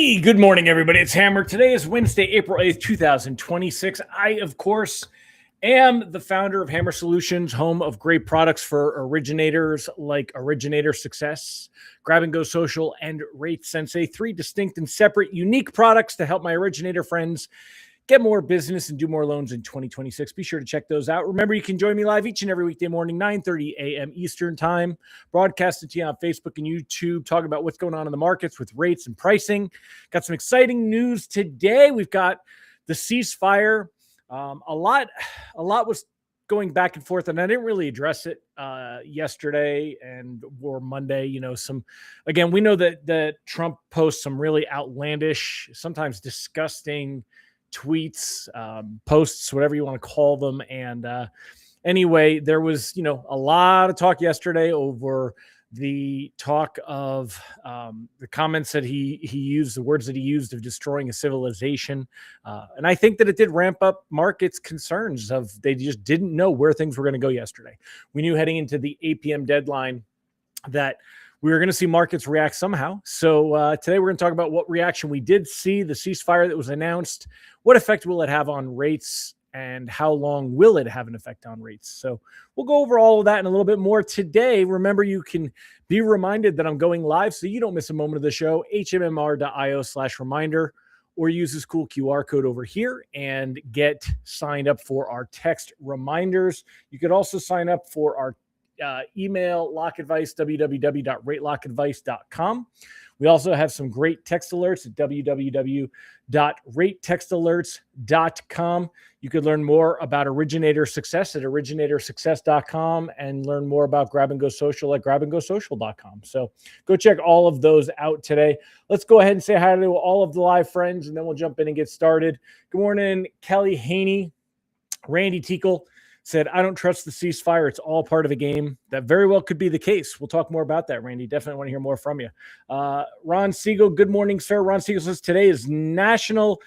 Hey, good morning, everybody. It's Hammer. Today is Wednesday, April 8th, 2026. I, of course, am the founder of Hammer Solutions, home of great products for originators like Originator Success, Grab and Go Social, and Rate Sensei. Three distinct and separate, unique products to help my originator friends get more business and do more loans in 2026. Be sure to check those out. Remember, you can join me live each and every weekday morning, 9:30 a.m. Eastern Time, broadcasting to you on Facebook and YouTube, talking about what's going on in the markets with rates and pricing. Got some exciting news today. We've got the ceasefire. A lot was going back and forth, and I didn't really address it yesterday or Monday. Again, we know that Trump posts some really outlandish, sometimes disgusting tweets, posts, whatever you want to call them. And anyway, there was, a lot of talk yesterday over the talk of the comments that he used, the words that he used of destroying a civilization. And I think that it did ramp up markets' concerns of they just didn't know where things were going to go yesterday. We knew heading into the 8 p.m. deadline that we were going to see markets react somehow. So today we're going to talk about what reaction we did see, the ceasefire that was announced, what effect will it have on rates, and how long will it have an effect on rates? So we'll go over all of that and a little bit more today. Remember, you can be reminded that I'm going live so you don't miss a moment of the show, hmmr.io/reminder, or use this cool QR code over here and get signed up for our text reminders. You could also sign up for our email lock advice, www.ratelockadvice.com. We also have some great text alerts at www.ratetextalerts.com. You could learn more about Originator Success at originatorssuccess.com and learn more about Grab and Go Social at grabandgosocial.com. So go check all of those out today. Let's go ahead and say hi to all of the live friends, and then we'll jump in and get started. Good morning, Kelly Haney. Randy Teakle said, I don't trust the ceasefire. It's all part of the game. That very well could be the case. We'll talk more about that, Randy. Definitely want to hear more from you. Ron Siegel, good morning, sir. Ron Siegel says today is National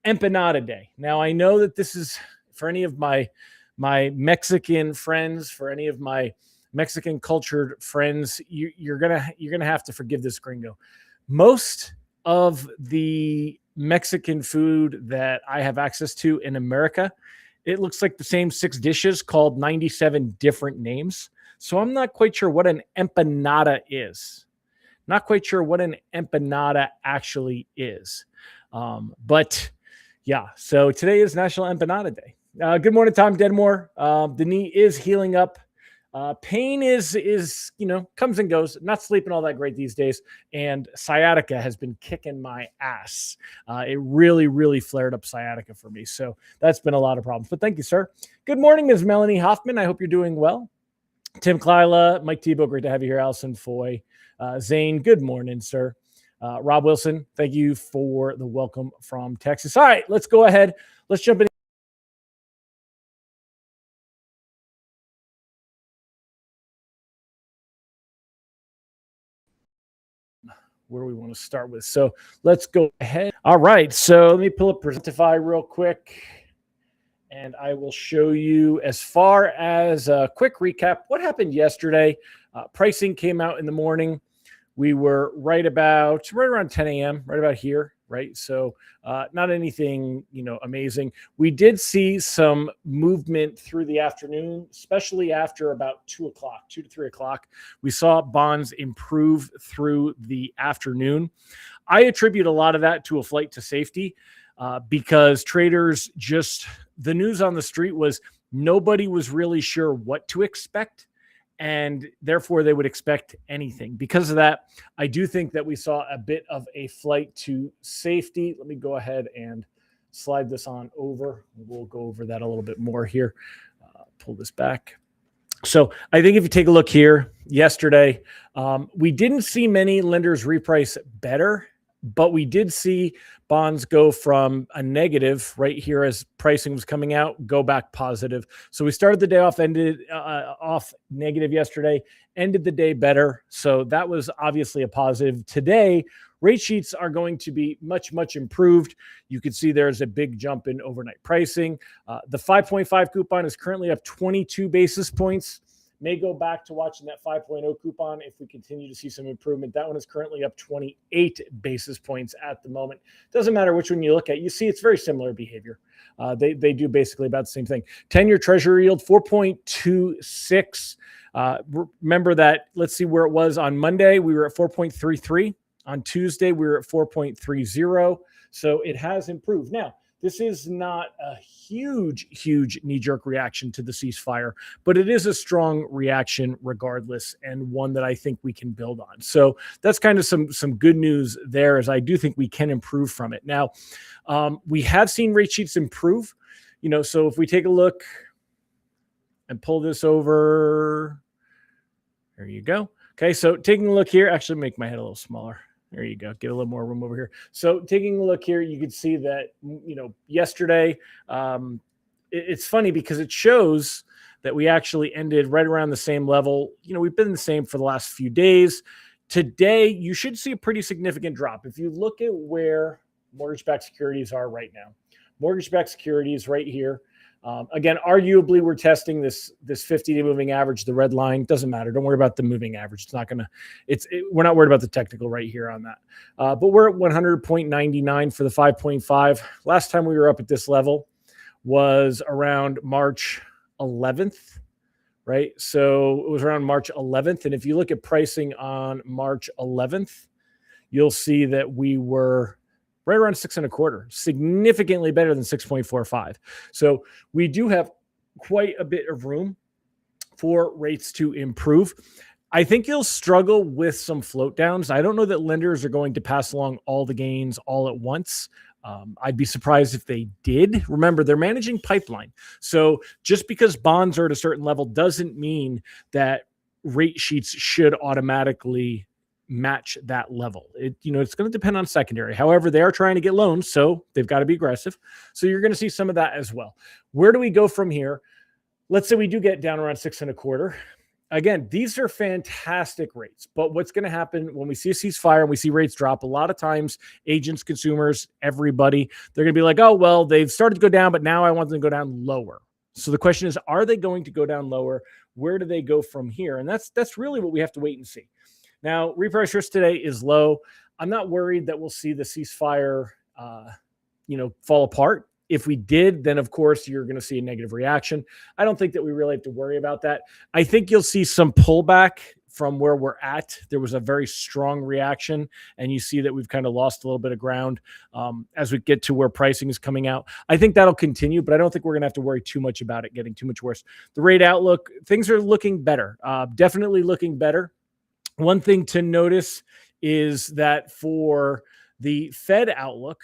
Empanada Day. Now, I know that this is for any of my Mexican friends, for any of my Mexican cultured friends, you're gonna have to forgive this gringo. Most of the Mexican food that I have access to in America, it looks like the same 6 dishes called 97 different names. So I'm not quite sure what an empanada is. Not quite sure what an empanada actually is. But yeah, so today is National Empanada Day. Good morning, Tom Denmore. The knee is healing up. Pain is comes and goes. Not sleeping all that great these days. And sciatica has been kicking my ass. It really, really flared up sciatica for me. So that's been a lot of problems. But thank you, sir. Good morning, Ms. Melanie Hoffman. I hope you're doing well. Tim Klyla, Mike Tebow, great to have you here. Allison Foy. Zane, good morning, sir. Rob Wilson, thank you for the welcome from Texas. All right, let's go ahead. Let's jump in. Where we want to start with. So let's go ahead. All right. So let me pull up Presentify real quick, and I will show you, as far as a quick recap, what happened yesterday. Pricing came out in the morning. We were right around 10 a.m., right about here, right? So not anything, amazing. We did see some movement through the afternoon, especially after about 2 to 3 o'clock. We saw bonds improve through the afternoon. I attribute a lot of that to a flight to safety because traders the news on the street was nobody was really sure what to expect, and therefore they would expect anything. Because of that, I do think that we saw a bit of a flight to safety. Let me go ahead and slide this on over. We'll go over that a little bit more here. Pull this back. So I think if you take a look here, yesterday, we didn't see many lenders reprice better, but we did see bonds go from a negative right here as pricing was coming out, go back positive. So we started the day off, ended off negative yesterday, ended the day better. So that was obviously a positive. Today, rate sheets are going to be much, much improved. You can see there's a big jump in overnight pricing. The 5.5 coupon is currently up 22 basis points. May go back to watching that 5.0 coupon if we continue to see some improvement. That one is currently up 28 basis points at the moment. Doesn't matter which one you look at. You see it's very similar behavior. They do basically about the same thing. 10-year treasury yield, 4.26. Remember that, let's see where it was on Monday. We were at 4.33. On Tuesday, we were at 4.30. So it has improved. Now, this is not a huge knee-jerk reaction to the ceasefire, but it is a strong reaction regardless, and one that I think we can build on. So that's kind of some good news there, as I do think we can improve from it. Now, we have seen rate sheets improve. So if we take a look and pull this over, there you go. Okay, so taking a look here, actually make my head a little smaller. There you go. Get a little more room over here. So taking a look here, you can see that, yesterday, it's funny because it shows that we actually ended right around the same level. We've been the same for the last few days. Today, you should see a pretty significant drop. If you look at where mortgage-backed securities are right now, mortgage-backed securities right here. Again, arguably, we're testing this 50-day moving average, the red line. Doesn't matter. Don't worry about the moving average. It's not going to. We're not worried about the technical right here on that. But we're at 100.99 for the 5.5. Last time we were up at this level was around March 11th, right? So it was around March 11th. And if you look at pricing on March 11th, you'll see that we were right around 6.25, significantly better than 6.45. So we do have quite a bit of room for rates to improve. I think you'll struggle with some float downs. I don't know that lenders are going to pass along all the gains all at once. I'd be surprised if they did. Remember, they're managing pipeline. So just because bonds are at a certain level doesn't mean that rate sheets should automatically match that level. It's going to depend on secondary. However, they are trying to get loans, so they've got to be aggressive. So you're going to see some of that as well. Where do we go from here? Let's say we do get down around 6.25. Again, these are fantastic rates, but what's going to happen when we see a ceasefire and we see rates drop? A lot of times, agents, consumers, everybody, they're going to be like, oh, well, they've started to go down, but now I want them to go down lower. So the question is, are they going to go down lower? Where do they go from here? And that's really what we have to wait and see. Now, reprice risk today is low. I'm not worried that we'll see the ceasefire, fall apart. If we did, then of course you're going to see a negative reaction. I don't think that we really have to worry about that. I think you'll see some pullback from where we're at. There was a very strong reaction, and you see that we've kind of lost a little bit of ground as we get to where pricing is coming out. I think that'll continue, but I don't think we're going to have to worry too much about it getting too much worse. The rate outlook, things are looking better, definitely looking better. One thing to notice is that for the Fed outlook,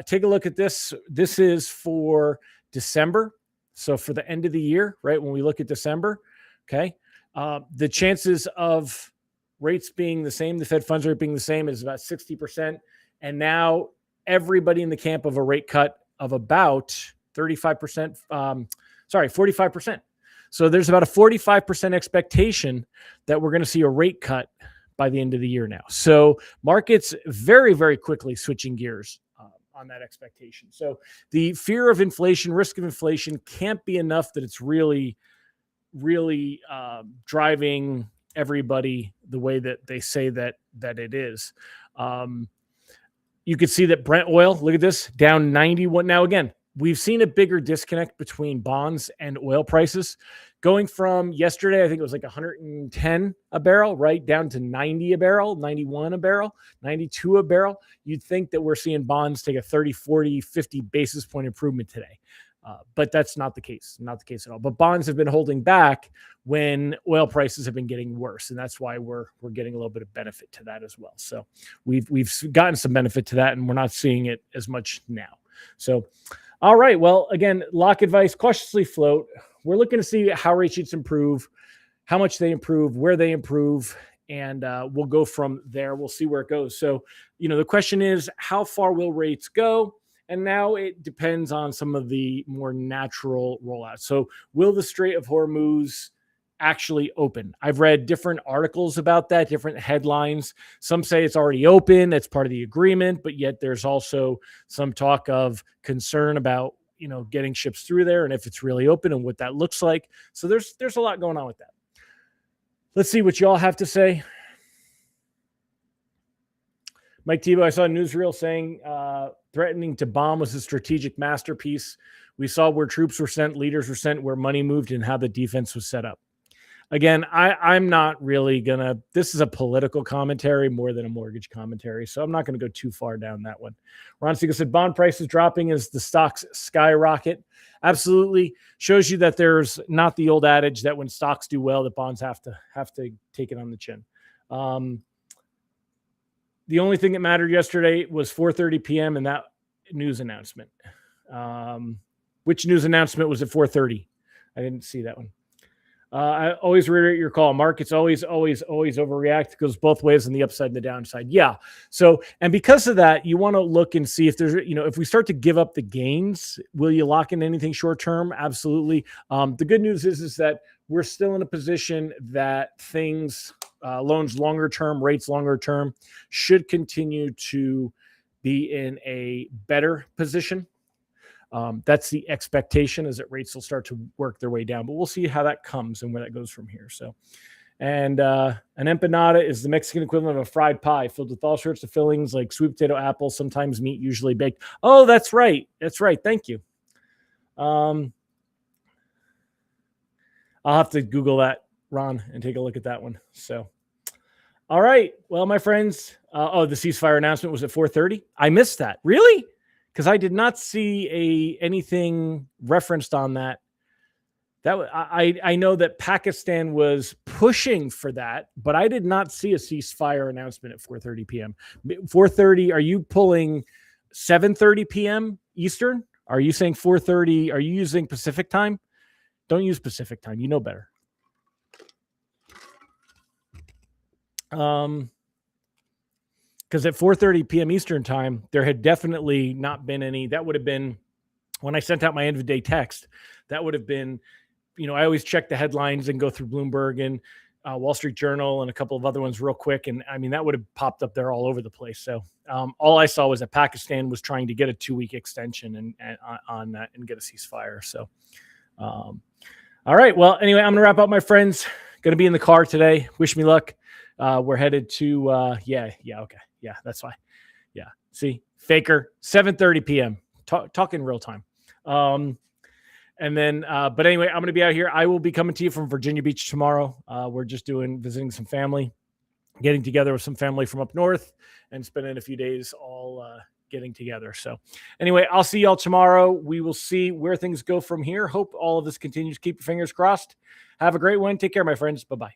take a look at this. This is for December. So for the end of the year, right? When we look at December, okay, the chances of rates being the same, the Fed funds rate being the same, is about 60%. And now everybody in the camp of a rate cut of about 45%. So there's about a 45% expectation that we're going to see a rate cut by the end of the year now. So markets very, very quickly switching gears on that expectation. So the fear of inflation, risk of inflation can't be enough that it's really, really driving everybody the way that they say that it is. You could see that Brent oil, look at this, down 91. Now, again, we've seen a bigger disconnect between bonds and oil prices going from yesterday. I think it was like 110 a barrel, right? Down to 90 a barrel, 91 a barrel, 92 a barrel. You'd think that we're seeing bonds take a 30, 40, 50 basis point improvement today. But that's not the case, not the case at all. But bonds have been holding back when oil prices have been getting worse. And that's why we're getting a little bit of benefit to that as well. So we've gotten some benefit to that, and we're not seeing it as much now. So, all right. Well, again, lock advice, cautiously float. We're looking to see how rate sheets improve, how much they improve, where they improve, and we'll go from there. We'll see where it goes. So, the question is, how far will rates go? And now it depends on some of the more natural rollouts. So will the Strait of Hormuz actually open? I've read different articles about that, different headlines. Some say it's already open, it's part of the agreement, but yet there's also some talk of concern about, getting ships through there and if it's really open and what that looks like. So there's a lot going on with that. Let's see what y'all have to say. Mike Tebow, I saw a newsreel saying threatening to bomb was a strategic masterpiece. We saw where troops were sent, leaders were sent, where money moved, and how the defense was set up. Again, I'm not really going to, this is a political commentary more than a mortgage commentary, so I'm not going to go too far down that one. Ron Siegel said, bond prices dropping as the stocks skyrocket. Absolutely. Shows you that there's not the old adage that when stocks do well, that bonds have to take it on the chin. The only thing that mattered yesterday was 4:30 p.m. and that news announcement. Which news announcement was at 4:30? I didn't see that one. I always reiterate your call. Markets always overreact. It goes both ways on the upside and the downside. Yeah. So, and because of that, you want to look and see if there's, if we start to give up the gains, will you lock in anything short term? Absolutely. The good news is that we're still in a position that things, loans longer term, rates longer term, should continue to be in a better position. That's the expectation, is that rates will start to work their way down, but we'll see how that comes and where that goes from here. So, and an empanada is the Mexican equivalent of a fried pie filled with all sorts of fillings like sweet potato, apple, sometimes meat, usually baked. Oh, that's right. That's right. Thank you. I'll have to Google that, Ron, and take a look at that one. So, all right. Well, my friends, the ceasefire announcement was at 4:30. I missed that. Really? Because I did not see anything referenced on that. I know that Pakistan was pushing for that, but I did not see a ceasefire announcement at 4:30 p.m. 4:30. Are you pulling 7:30 p.m. Eastern? Are you saying 4:30? Are you using Pacific time? Don't use Pacific time. You know better. Because at 4:30 p.m. Eastern time, there had definitely not been any. That would have been when I sent out my end of day text. That would have been, I always check the headlines and go through Bloomberg and Wall Street Journal and a couple of other ones real quick. And I mean, that would have popped up there all over the place. So all I saw was that Pakistan was trying to get a 2-week extension and on that and get a ceasefire. So, all right. Well, anyway, I'm going to wrap up, my friends. Going to be in the car today. Wish me luck. We're headed to, okay. Yeah, that's fine. Yeah. See, Faker, 7:30 p.m. Talk in real time. And then, but anyway, I'm going to be out here. I will be coming to you from Virginia Beach tomorrow. We're just visiting some family, getting together with some family from up north and spending a few days all getting together. So anyway, I'll see y'all tomorrow. We will see where things go from here. Hope all of this continues. Keep your fingers crossed. Have a great one. Take care, my friends. Bye-bye.